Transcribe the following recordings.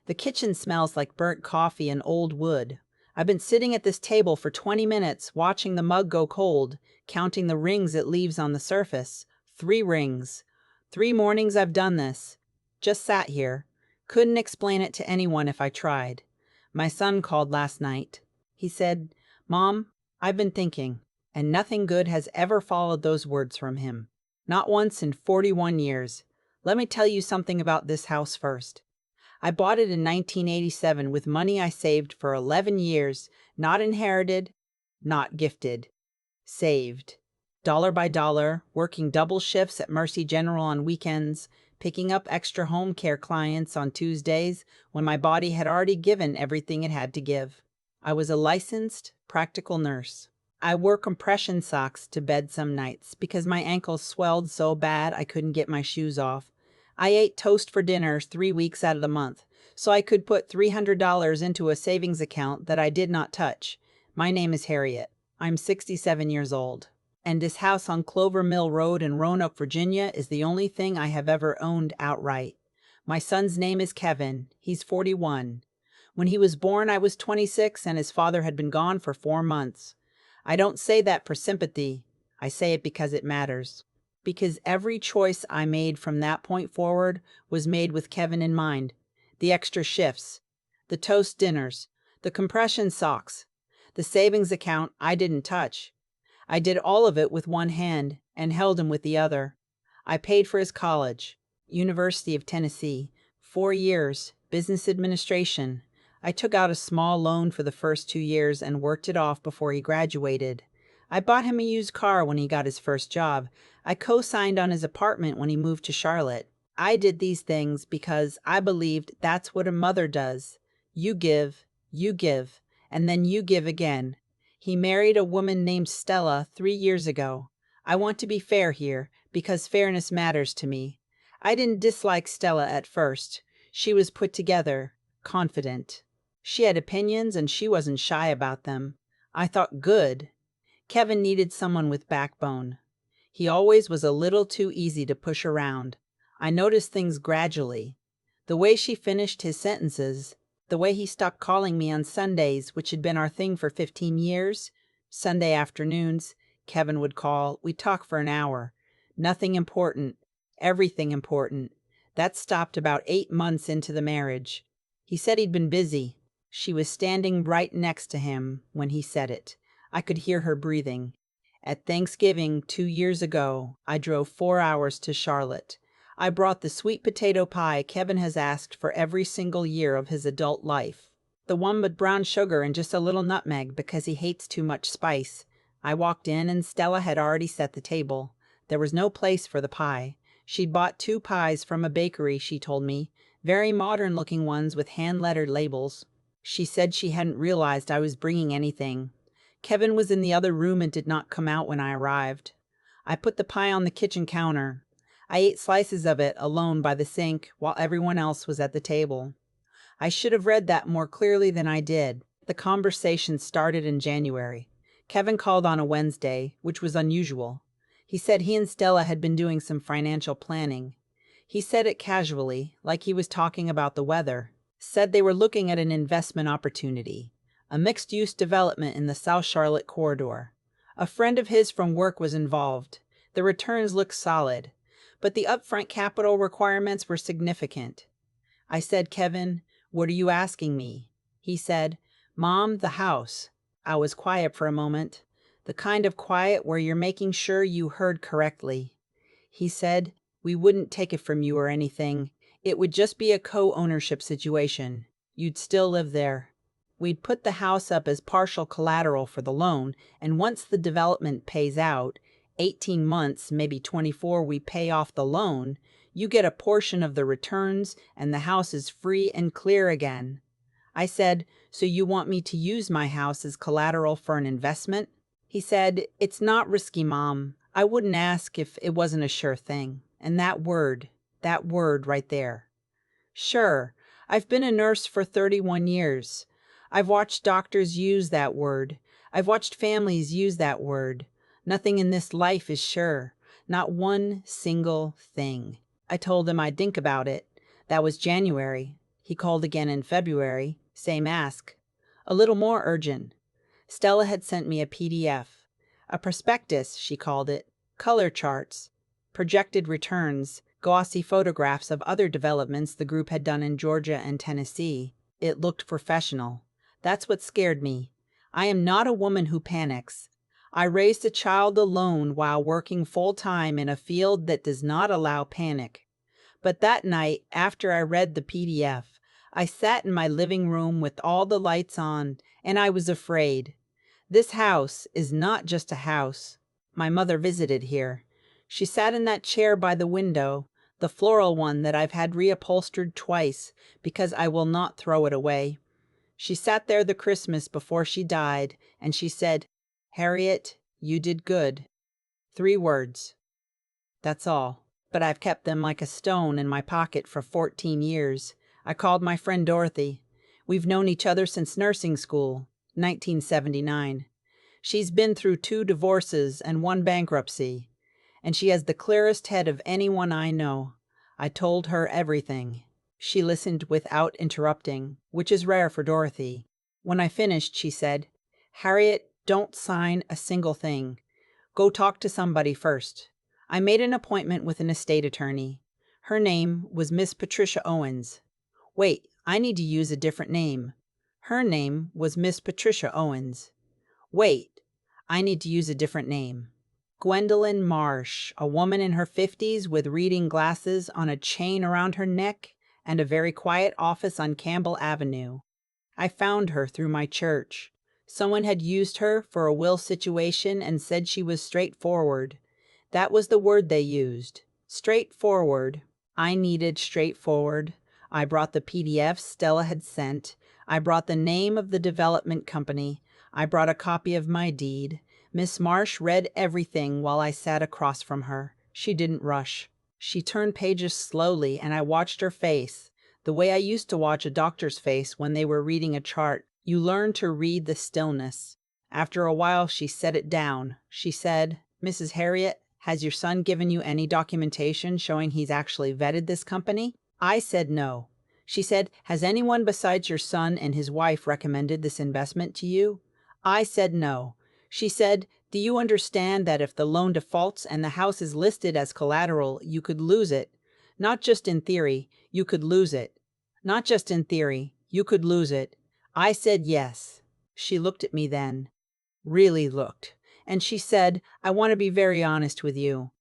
The kitchen smells like burnt coffee and old wood. I've been sitting at this table for 20 minutes, watching the mug go cold, counting the rings it leaves on the surface. 3 rings. 3 mornings I've done this. Just sat here. Couldn't explain it to anyone if I tried. My son called last night. He said, "Mom, I've been thinking," and nothing good has ever followed those words from him. Not once in 41 years. Let me tell you something about this house first. I bought it in 1987 with money I saved for 11 years, not inherited, not gifted. Saved. Dollar by dollar, working double shifts at Mercy General on weekends, picking up extra home care clients on Tuesdays when my body had already given everything it had to give. I was a licensed, practical nurse. I wore compression socks to bed some nights because my ankles swelled so bad I couldn't get my shoes off. I ate toast for dinner 3 weeks out of the month, so I could put $300 into a savings account that I did not touch. My name is Harriet. I'm 67 years old. And this house on Clover Mill Road in Roanoke, Virginia is the only thing I have ever owned outright. My son's name is Kevin. He's 41. When he was born, I was 26 and his father had been gone for 4 months. I don't say that for sympathy. I say it because it matters. Because every choice I made from that point forward was made with Kevin in mind. The extra shifts, the toast dinners, the compression socks, the savings account I didn't touch. I did all of it with one hand and held him with the other. I paid for his college, University of Tennessee, 4 years, business administration. I took out a small loan for the first 2 years and worked it off before he graduated. I bought him a used car when he got his first job. I co-signed on his apartment when he moved to Charlotte. I did these things because I believed that's what a mother does. You give, and then you give again. He married a woman named Stella 3 years ago. I want to be fair here because fairness matters to me. I didn't dislike Stella at first. She was put together, confident. She had opinions and she wasn't shy about them. I thought good. Kevin needed someone with backbone. He always was a little too easy to push around. I noticed things gradually. The way she finished his sentences, the way he stopped calling me on Sundays, which had been our thing for 15 years. Sunday afternoons, Kevin would call. We'd talk for an hour. Nothing important. Everything important. That stopped about 8 months into the marriage. He said he'd been busy. She was standing right next to him when he said it. I could hear her breathing. At Thanksgiving 2 years ago, I drove 4 hours to Charlotte. I brought the sweet potato pie Kevin has asked for every single year of his adult life. The one with brown sugar and just a little nutmeg because he hates too much spice. I walked in and Stella had already set the table. There was no place for the pie. She'd bought 2 pies from a bakery, she told me, very modern-looking ones with hand-lettered labels. She said she hadn't realized I was bringing anything. Kevin was in the other room and did not come out when I arrived. I put the pie on the kitchen counter. I ate slices of it alone by the sink while everyone else was at the table. I should have read that more clearly than I did. The conversation started in January. Kevin called on a Wednesday, which was unusual. He said he and Stella had been doing some financial planning. He said it casually, like he was talking about the weather. Said they were looking at an investment opportunity, a mixed-use development in the South Charlotte corridor. A friend of his from work was involved. The returns looked solid, but the upfront capital requirements were significant. I said, "Kevin, what are you asking me?" He said, "Mom, the house." I was quiet for a moment, the kind of quiet where you're making sure you heard correctly. He said, "We wouldn't take it from you or anything. It would just be a co-ownership situation. You'd still live there. We'd put the house up as partial collateral for the loan, and once the development pays out, 18 months, maybe 24, we pay off the loan, you get a portion of the returns and the house is free and clear again." I said, "So you want me to use my house as collateral for an investment?" He said, "It's not risky, Mom. I wouldn't ask if it wasn't a sure thing." And that word right there. Sure, I've been a nurse for 31 years. I've watched doctors use that word. I've watched families use that word. Nothing in this life is sure. Not one single thing. I told him I'd think about it. That was January. He called again in February, same ask. A little more urgent. Stella had sent me a PDF. A prospectus, she called it. Color charts. Projected returns. Glossy photographs of other developments the group had done in Georgia and Tennessee. It looked professional. That's what scared me. I am not a woman who panics. I raised a child alone while working full-time in a field that does not allow panic. But that night, after I read the PDF, I sat in my living room with all the lights on, and I was afraid. This house is not just a house. My mother visited here. She sat in that chair by the window, the floral one that I've had reupholstered twice because I will not throw it away. She sat there the Christmas before she died, and she said, "Harriet, you did good." 3 words. That's all. But I've kept them like a stone in my pocket for 14 years. I called my friend Dorothy. We've known each other since nursing school, 1979. She's been through 2 divorces and 1 bankruptcy, and she has the clearest head of anyone I know. I told her everything. She listened without interrupting, which is rare for Dorothy. When I finished, she said, "Harriet, don't sign a single thing. Go talk to somebody first." I made an appointment with an estate attorney. Her name was Miss Patricia Owens. Wait, I need to use a different name. Her name was Miss Patricia Owens. Wait, I need to use a different name. Gwendolyn Marsh, a woman in her 50s with reading glasses on a chain around her neck and a very quiet office on Campbell Avenue. I found her through my church. Someone had used her for a will situation and said she was straightforward. That was the word they used. Straightforward. I needed straightforward. I brought the PDF Stella had sent. I brought the name of the development company. I brought a copy of my deed. Miss Marsh read everything while I sat across from her. She didn't rush. She turned pages slowly, and I watched her face, the way I used to watch a doctor's face when they were reading a chart. You learn to read the stillness. After a while, she set it down. She said, "Mrs. Harriet, has your son given you any documentation showing he's actually vetted this company?" I said no. She said, "Has anyone besides your son and his wife recommended this investment to you?" I said no. She said, "Do you understand that if the loan defaults and the house is listed as collateral, you could lose it? Not just in theory, you could lose it. Not just in theory, you could lose it." I said yes. She looked at me then. Really looked. And she said, "I want to be very honest with you.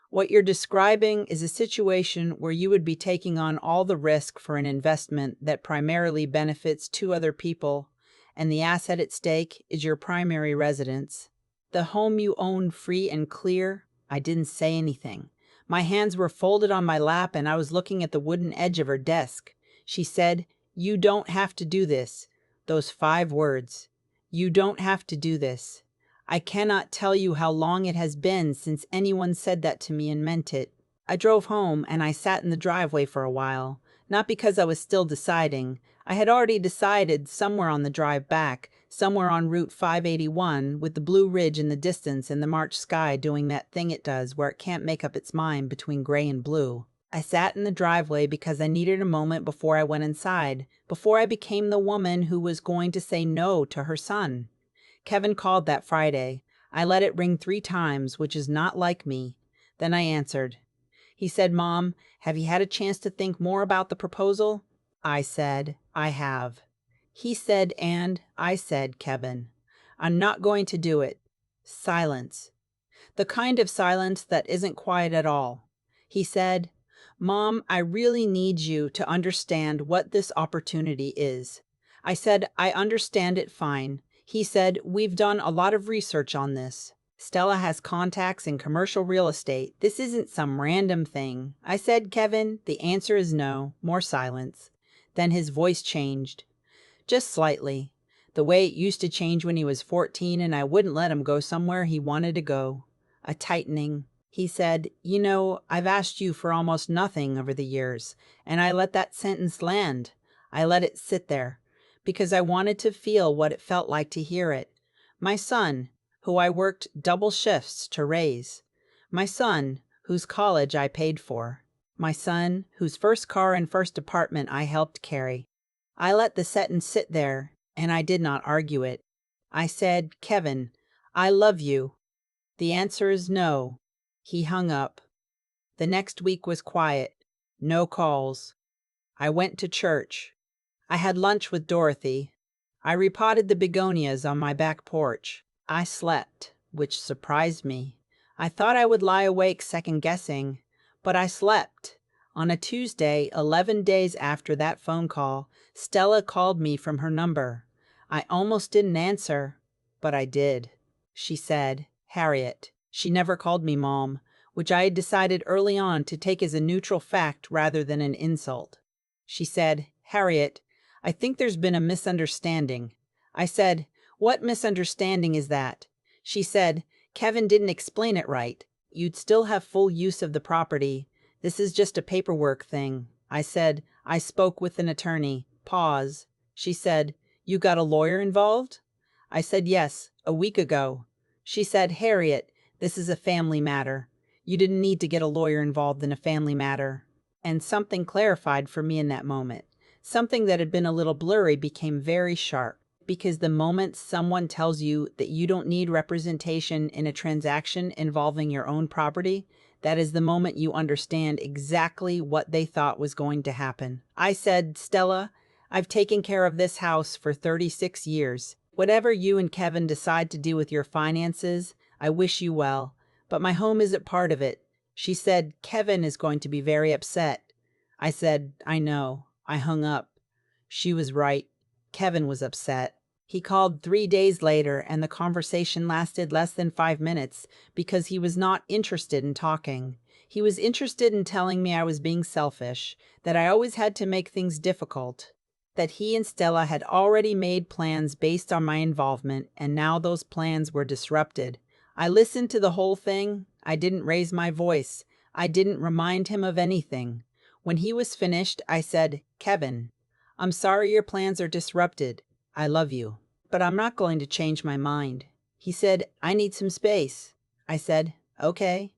What you're describing is a situation where you would be taking on all the risk for an investment that primarily benefits 2 other people, and the asset at stake is your primary residence. The home you own free and clear." I didn't say anything. My hands were folded on my lap and I was looking at the wooden edge of her desk. She said, "You don't have to do this." Those 5 words. You don't have to do this. I cannot tell you how long it has been since anyone said that to me and meant it. I drove home and I sat in the driveway for a while, not because I was still deciding. I had already decided somewhere on the drive back, somewhere on Route 581, with the Blue Ridge in the distance and the March sky doing that thing it does where it can't make up its mind between gray and blue. I sat in the driveway because I needed a moment before I went inside, before I became the woman who was going to say no to her son. Kevin called that Friday. I let it ring 3 times, which is not like me. Then I answered. He said, "Mom, have you had a chance to think more about the proposal?" I said, "I have." He said, and I said, "Kevin, I'm not going to do it." Silence. The kind of silence that isn't quiet at all. He said, "Mom, I really need you to understand what this opportunity is." I said, "I understand it fine." He said, "We've done a lot of research on this. Stella has contacts in commercial real estate. This isn't some random thing." I said, "Kevin, the answer is no." More silence. Then his voice changed. Just slightly. The way it used to change when he was 14 and I wouldn't let him go somewhere he wanted to go. A tightening. He said, "You know, I've asked you for almost nothing over the years." And I let that sentence land. I let it sit there, because I wanted to feel what it felt like to hear it. My son, who I worked double shifts to raise. My son, whose college I paid for. my son, whose first car and first apartment I helped carry. I let the sentence sit there, and I did not argue it. I said, Kevin, I love you. The answer is no. He hung up. The next week was quiet. No calls. I went to church. I had lunch with Dorothy. I repotted the begonias on my back porch. I slept, which surprised me. I thought I would lie awake second-guessing, but I slept. On a Tuesday, 11 days after that phone call, Stella called me from her number. I almost didn't answer, but I did. She said, Harriet. She never called me Mom, which I had decided early on to take as a neutral fact rather than an insult. She said, Harriet, I think there's been a misunderstanding. I said, what misunderstanding is that? She said, Kevin didn't explain it right. You'd still have full use of the property. This is just a paperwork thing. I said, I spoke with an attorney. Pause. She said, you got a lawyer involved? I said, yes, a week ago. She said, Harriet, this is a family matter. You didn't need to get a lawyer involved in a family matter. And something clarified for me in that moment. Something that had been a little blurry became very sharp. Because the moment someone tells you that you don't need representation in a transaction involving your own property, that is the moment you understand exactly what they thought was going to happen. I said, Stella, I've taken care of this house for 36 years. Whatever you and Kevin decide to do with your finances, I wish you well, but my home isn't part of it. She said, Kevin is going to be very upset. I said, I know. I hung up. She was right. Kevin was upset. He called 3 days later, and the conversation lasted less than 5 minutes because he was not interested in talking. He was interested in telling me I was being selfish, that I always had to make things difficult, that he and Stella had already made plans based on my involvement, and now those plans were disrupted. I listened to the whole thing. I didn't raise my voice. I didn't remind him of anything. When he was finished, I said, Kevin, I'm sorry your plans are disrupted. I love you, but I'm not going to change my mind. He said, I need some space. I said, okay.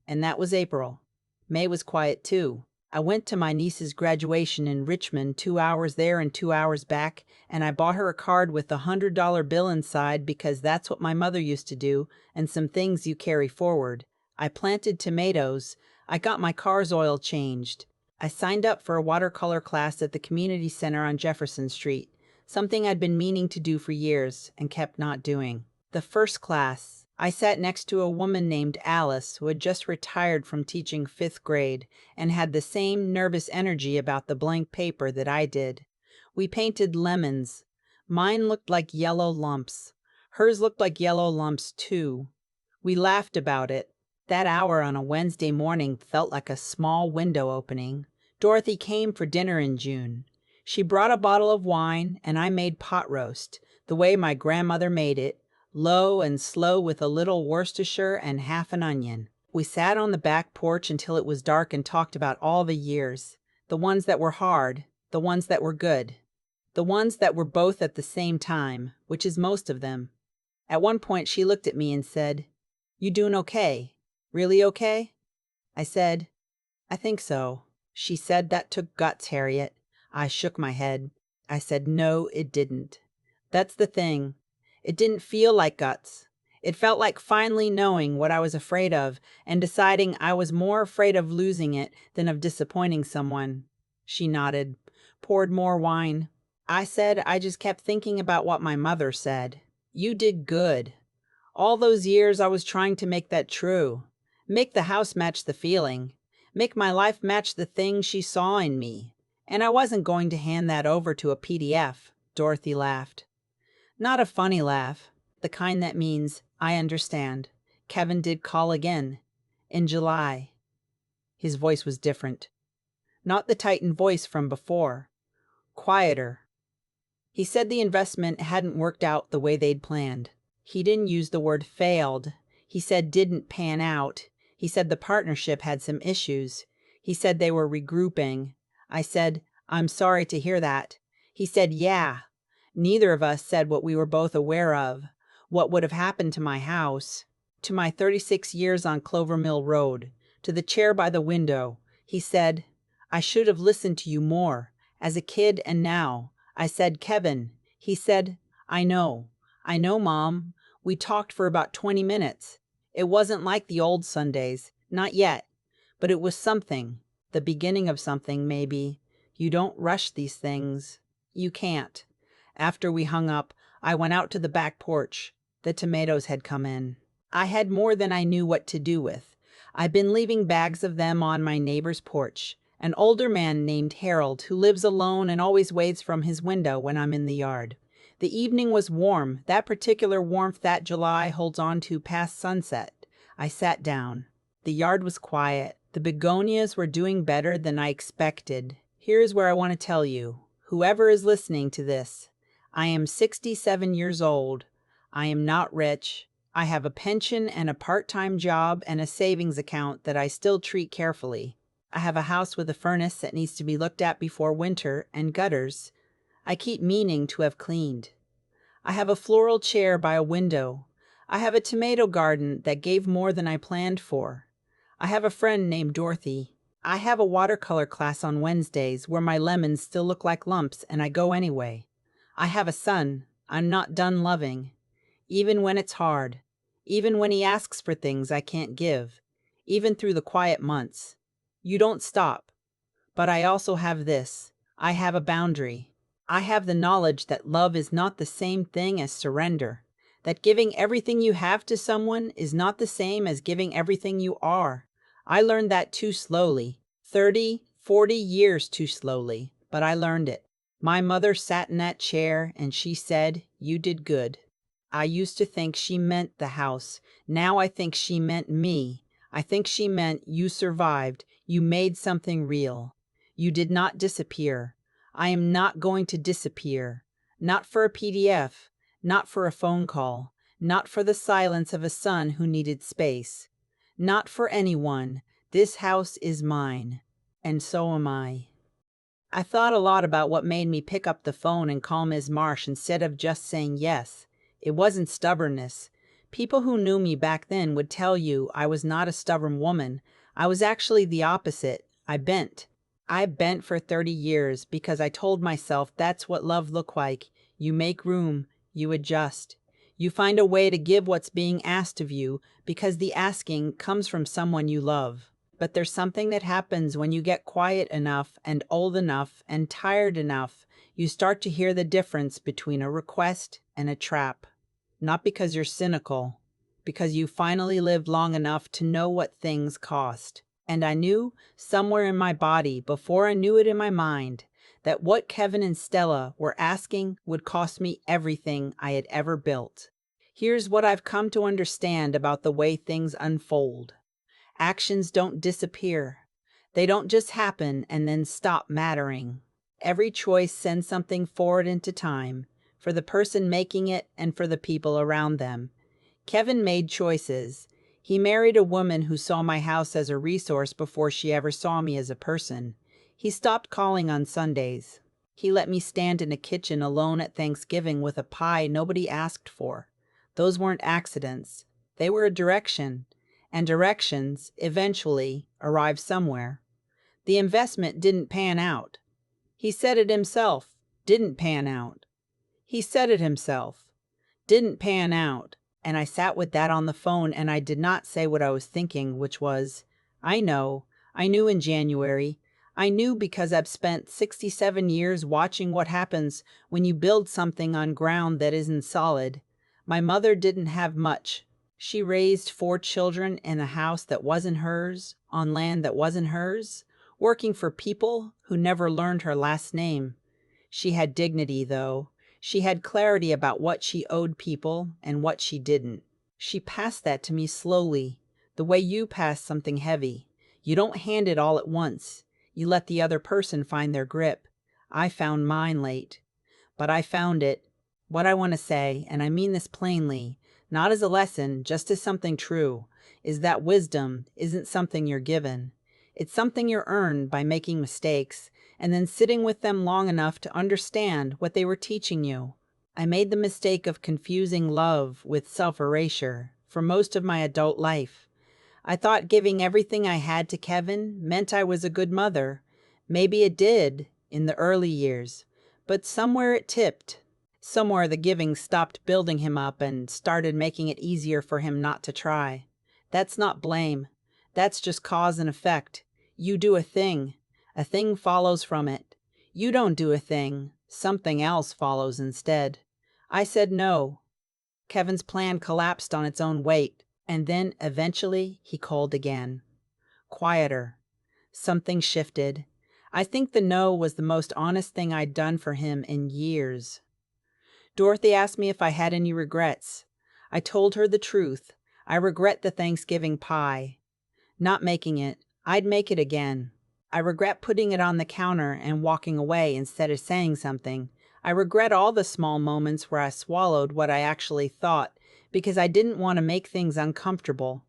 And that was April. May was quiet too. I went to my niece's graduation in Richmond, 2 hours there and 2 hours back, and I bought her a card with a $100 bill inside because that's what my mother used to do, and some things you carry forward. I planted tomatoes. I got my car's oil changed. I signed up for a watercolor class at the community center on Jefferson Street, something I'd been meaning to do for years and kept not doing. The first class, I sat next to a woman named Alice who had just retired from teaching 5th grade and had the same nervous energy about the blank paper that I did. We painted lemons. Mine looked like yellow lumps. Hers looked like yellow lumps too. We laughed about it. That hour on a Wednesday morning felt like a small window opening. Dorothy came for dinner in June. She brought a bottle of wine, and I made pot roast, the way my grandmother made it, low and slow with a little Worcestershire and half an onion. We sat on the back porch until it was dark and talked about all the years, the ones that were hard, the ones that were good, the ones that were both at the same time, which is most of them. At one point she looked at me and said, You doing okay? Really okay? I said, I think so. She said, That took guts, Harriet. I shook my head. I said, No, it didn't. That's the thing. It didn't feel like guts. It felt like finally knowing what I was afraid of and deciding I was more afraid of losing it than of disappointing someone. She nodded, poured more wine. I said I just kept thinking about what my mother said. You did good. All those years I was trying to make that true. Make the house match the feeling. Make my life match the things she saw in me. And I wasn't going to hand that over to a PDF, Dorothy laughed. Not a funny laugh, the kind that means, I understand. Kevin did call again. In July. His voice was different. Not the tightened voice from before. Quieter. He said the investment hadn't worked out the way they'd planned. He didn't use the word failed. He said didn't pan out. He said the partnership had some issues. He said they were regrouping. I said, I'm sorry to hear that. He said, yeah. Neither of us said what we were both aware of, what would have happened to my house, to my 36 years on Clover Mill Road, to the chair by the window. He said, "I should have listened to you more, as a kid and now." I said, "Kevin." He said, "I know. I know, Mom. We talked for about 20 minutes. It wasn't like the old Sundays. Not yet. But it was something. The beginning of something, maybe. You don't rush these things. You can't." After we hung up, I went out to the back porch. The tomatoes had come in. I had more than I knew what to do with. I've been leaving bags of them on my neighbor's porch. An older man named Harold, who lives alone and always waves from his window when I'm in the yard. The evening was warm, that particular warmth that July holds on to past sunset. I sat down. The yard was quiet. The begonias were doing better than I expected. Here's where I want to tell you, whoever is listening to this, I am 67 years old. I am not rich. I have a pension and a part-time job and a savings account that I still treat carefully. I have a house with a furnace that needs to be looked at before winter and gutters I keep meaning to have cleaned. I have a floral chair by a window. I have a tomato garden that gave more than I planned for. I have a friend named Dorothy. I have a watercolor class on Wednesdays where my lemons still look like lumps and I go anyway. I have a son. I'm not done loving. Even when it's hard. Even when he asks for things I can't give. Even through the quiet months. You don't stop. But I also have this. I have a boundary. I have the knowledge that love is not the same thing as surrender. That giving everything you have to someone is not the same as giving everything you are. I learned that too slowly. 30, 40 years too slowly. But I learned it. My mother sat in that chair and she said, "You did good." I used to think she meant the house. Now I think she meant me. I think she meant you survived. You made something real. You did not disappear. I am not going to disappear. Not for a PDF. Not for a phone call. Not for the silence of a son who needed space. Not for anyone. This house is mine. And so am I. I thought a lot about what made me pick up the phone and call Ms. Marsh instead of just saying yes. It wasn't stubbornness. People who knew me back then would tell you I was not a stubborn woman. I was actually the opposite. I bent. I bent for 30 years because I told myself that's what love looked like. You make room. You adjust. You find a way to give what's being asked of you because the asking comes from someone you love. But there's something that happens when you get quiet enough and old enough and tired enough. You start to hear the difference between a request and a trap. Not because you're cynical, because you finally lived long enough to know what things cost. And I knew, somewhere in my body, before I knew it in my mind, that what Kevin and Stella were asking would cost me everything I had ever built. Here's what I've come to understand about the way things unfold. Actions don't disappear. They don't just happen and then stop mattering. Every choice sends something forward into time, for the person making it and for the people around them. Kevin made choices. He married a woman who saw my house as a resource before she ever saw me as a person. He stopped calling on Sundays. He let me stand in a kitchen alone at Thanksgiving with a pie nobody asked for. Those weren't accidents. They were a direction. And directions, eventually, arrive somewhere. The investment didn't pan out. He said it himself. Didn't pan out. He said it himself. Didn't pan out. And I sat with that on the phone and I did not say what I was thinking, which was, I know. I knew in January. I knew because I've spent 67 years watching what happens when you build something on ground that isn't solid. My mother didn't have much. She raised 4 children in a house that wasn't hers, on land that wasn't hers, working for people who never learned her last name. She had dignity, though. She had clarity about what she owed people and what she didn't. She passed that to me slowly, the way you pass something heavy. You don't hand it all at once. You let the other person find their grip. I found mine late. But I found it. What I want to say, and I mean this plainly, not as a lesson, just as something true, is that wisdom isn't something you're given. It's something you're earned by making mistakes and then sitting with them long enough to understand what they were teaching you. I made the mistake of confusing love with self-erasure for most of my adult life. I thought giving everything I had to Kevin meant I was a good mother. Maybe it did in the early years, but somewhere it tipped. Somewhere the giving stopped building him up and started making it easier for him not to try. That's not blame. That's just cause and effect. You do a thing follows from it. You don't do a thing, something else follows instead. I said no. Kevin's plan collapsed on its own weight, and then eventually he called again. Quieter. Something shifted. I think the no was the most honest thing I'd done for him in years. Dorothy asked me if I had any regrets. I told her the truth. I regret the Thanksgiving pie. Not making it. I'd make it again. I regret putting it on the counter and walking away instead of saying something. I regret all the small moments where I swallowed what I actually thought because I didn't want to make things uncomfortable.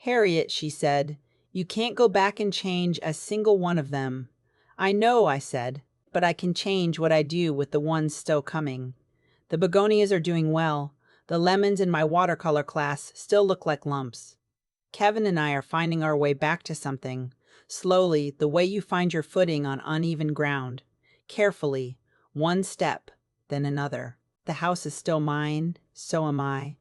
Harriet, she said, you can't go back and change a single one of them. I know, I said, but I can change what I do with the ones still coming. The begonias are doing well. The lemons in my watercolor class still look like lumps. Kevin and I are finding our way back to something. Slowly, the way you find your footing on uneven ground. Carefully, one step, then another. The house is still mine, so am I.